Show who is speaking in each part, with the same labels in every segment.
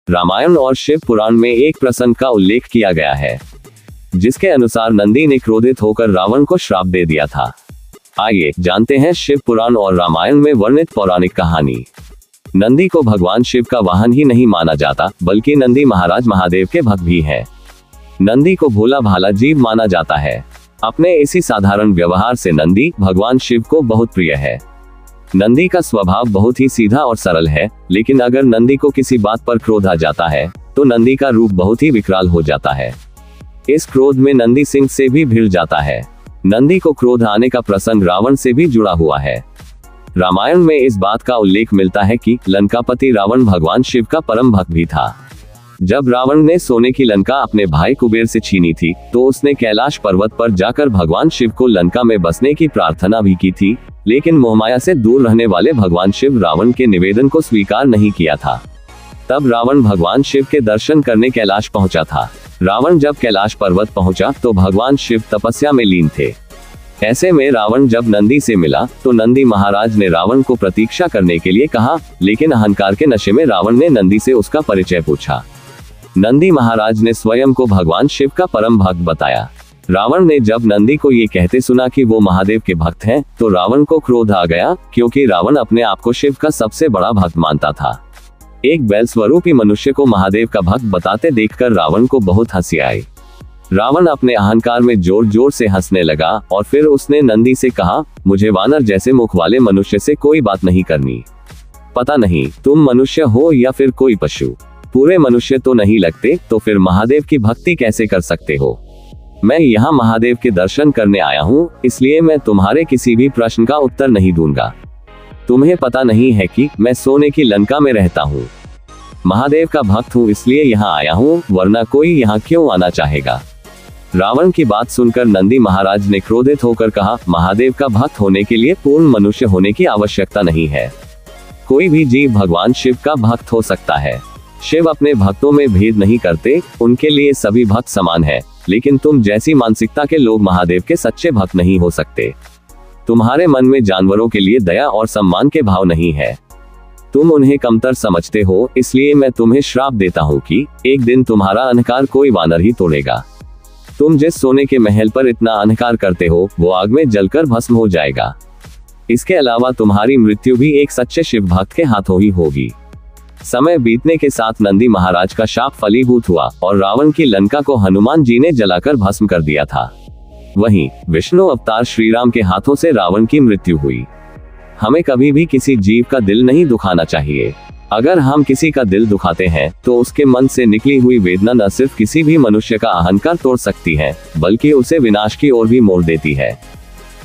Speaker 1: रामायण और शिव पुराण में एक प्रसंग का उल्लेख किया गया है, जिसके अनुसार नंदी ने क्रोधित होकर रावण को श्राप दे दिया था। आइए जानते हैं शिव पुराण और रामायण में वर्णित पौराणिक कहानी। नंदी को भगवान शिव का वाहन ही नहीं माना जाता, बल्कि नंदी महाराज महादेव के भक्त भी हैं। नंदी को भोला भाला जीव माना जाता है। अपने इसी साधारण व्यवहार से नंदी भगवान शिव को बहुत प्रिय है। नंदी का स्वभाव बहुत ही सीधा और सरल है, लेकिन अगर नंदी को किसी बात पर क्रोध आ जाता है तो नंदी का रूप बहुत ही विकराल हो जाता है। इस क्रोध में नंदी सिंह से भी भिड़ जाता है। नंदी को क्रोध आने का प्रसंग रावण से भी जुड़ा हुआ है। रामायण में इस बात का उल्लेख मिलता है कि लंकापति रावण भगवान शिव का परम भक्त भी था। जब रावण ने सोने की लंका अपने भाई कुबेर से छीनी थी तो उसने कैलाश पर्वत पर जाकर भगवान शिव को लंका में बसने की प्रार्थना भी की थी, लेकिन मोहमाया से दूर रहने वाले भगवान शिव रावण के निवेदन को स्वीकार नहीं किया था। तब रावण भगवान शिव के दर्शन करने कैलाश पहुंचा था। रावण जब कैलाश पर्वत पहुंचा तो भगवान शिव तपस्या में लीन थे। ऐसे में रावण जब नंदी से मिला तो नंदी महाराज ने रावण को प्रतीक्षा करने के लिए कहा, लेकिन अहंकार के नशे में रावण ने नंदी से उसका परिचय पूछा। नंदी महाराज ने स्वयं को भगवान शिव का परम भक्त बताया। रावण ने जब नंदी को ये कहते सुना कि वो महादेव के भक्त हैं, तो रावण को क्रोध आ गया, क्योंकि रावण अपने आप को शिव का सबसे बड़ा भक्त मानता था। एक बैल स्वरूपी मनुष्य को महादेव का भक्त बताते देखकर रावण को बहुत हंसी आई। रावण अपने अहंकार में जोर जोर से हंसने लगा और फिर उसने नंदी से कहा, मुझे वानर जैसे मुख वाले मनुष्य से कोई बात नहीं करनी। पता नहीं तुम मनुष्य हो या फिर कोई पशु, पूरे मनुष्य तो नहीं लगते, तो फिर महादेव की भक्ति कैसे कर सकते हो? मैं यहाँ महादेव के दर्शन करने आया हूँ, इसलिए मैं तुम्हारे किसी भी प्रश्न का उत्तर नहीं दूंगा। तुम्हें पता नहीं है कि मैं सोने की लंका में रहता हूँ, महादेव का भक्त हूँ, इसलिए यहाँ आया हूँ, वरना कोई यहाँ क्यों आना चाहेगा? रावण की बात सुनकर नंदी महाराज ने क्रोधित होकर कहा, महादेव का भक्त होने के लिए पूर्ण मनुष्य होने की आवश्यकता नहीं है। कोई भी जीव भगवान शिव का भक्त हो सकता है। शिव अपने भक्तों में भेद नहीं करते, उनके लिए सभी भक्त समान है, लेकिन तुम जैसी मानसिकता के लोग महादेव के सच्चे भक्त नहीं हो सकते। तुम्हारे मन में जानवरों के लिए दया और सम्मान के भाव नहीं है। तुम उन्हें कमतर समझते हो, इसलिए मैं तुम्हें श्राप देता हूँ कि एक दिन तुम्हारा अहंकार कोई वानर ही तोड़ेगा। तुम जिस सोने के महल पर इतना अहंकार करते हो, वो आग में जलकर भस्म हो जाएगा। इसके अलावा तुम्हारी मृत्यु भी एक सच्चे शिव भक्त के हाथों ही होगी। समय बीतने के साथ नंदी महाराज का शाप फलीभूत हुआ और रावण की लंका को हनुमान जी ने जलाकर भस्म कर दिया था। वहीं विष्णु अवतार श्री राम के हाथों से रावण की मृत्यु हुई। हमें कभी भी किसी जीव का दिल नहीं दुखाना चाहिए। अगर हम किसी का दिल दुखाते हैं तो उसके मन से निकली हुई वेदना न सिर्फ किसी भी मनुष्य का अहंकार तोड़ सकती है, बल्कि उसे विनाश की ओर भी मोड़ देती है।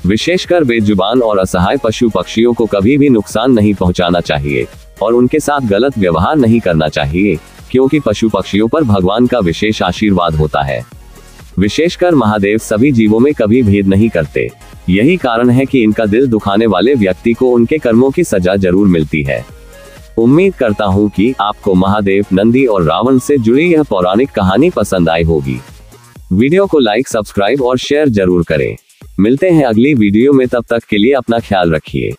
Speaker 1: विशेषकर बेजुबान और असहाय पशु पक्षियों को कभी भी नुकसान नहीं पहुंचाना चाहिए और उनके साथ गलत व्यवहार नहीं करना चाहिए, क्योंकि पशु पक्षियों पर भगवान का विशेष आशीर्वाद होता है। विशेषकर महादेव सभी जीवों में कभी भेद नहीं करते। यही कारण है कि इनका दिल दुखाने वाले व्यक्ति को उनके कर्मों की सजा जरूर मिलती है। उम्मीद करता हूँ कि आपको महादेव, नंदी और रावण से जुड़ी यह पौराणिक कहानी पसंद आई होगी। वीडियो को लाइक, सब्सक्राइब और शेयर जरूर करें। मिलते हैं अगली वीडियो में, तब तक के लिए अपना ख्याल रखिए।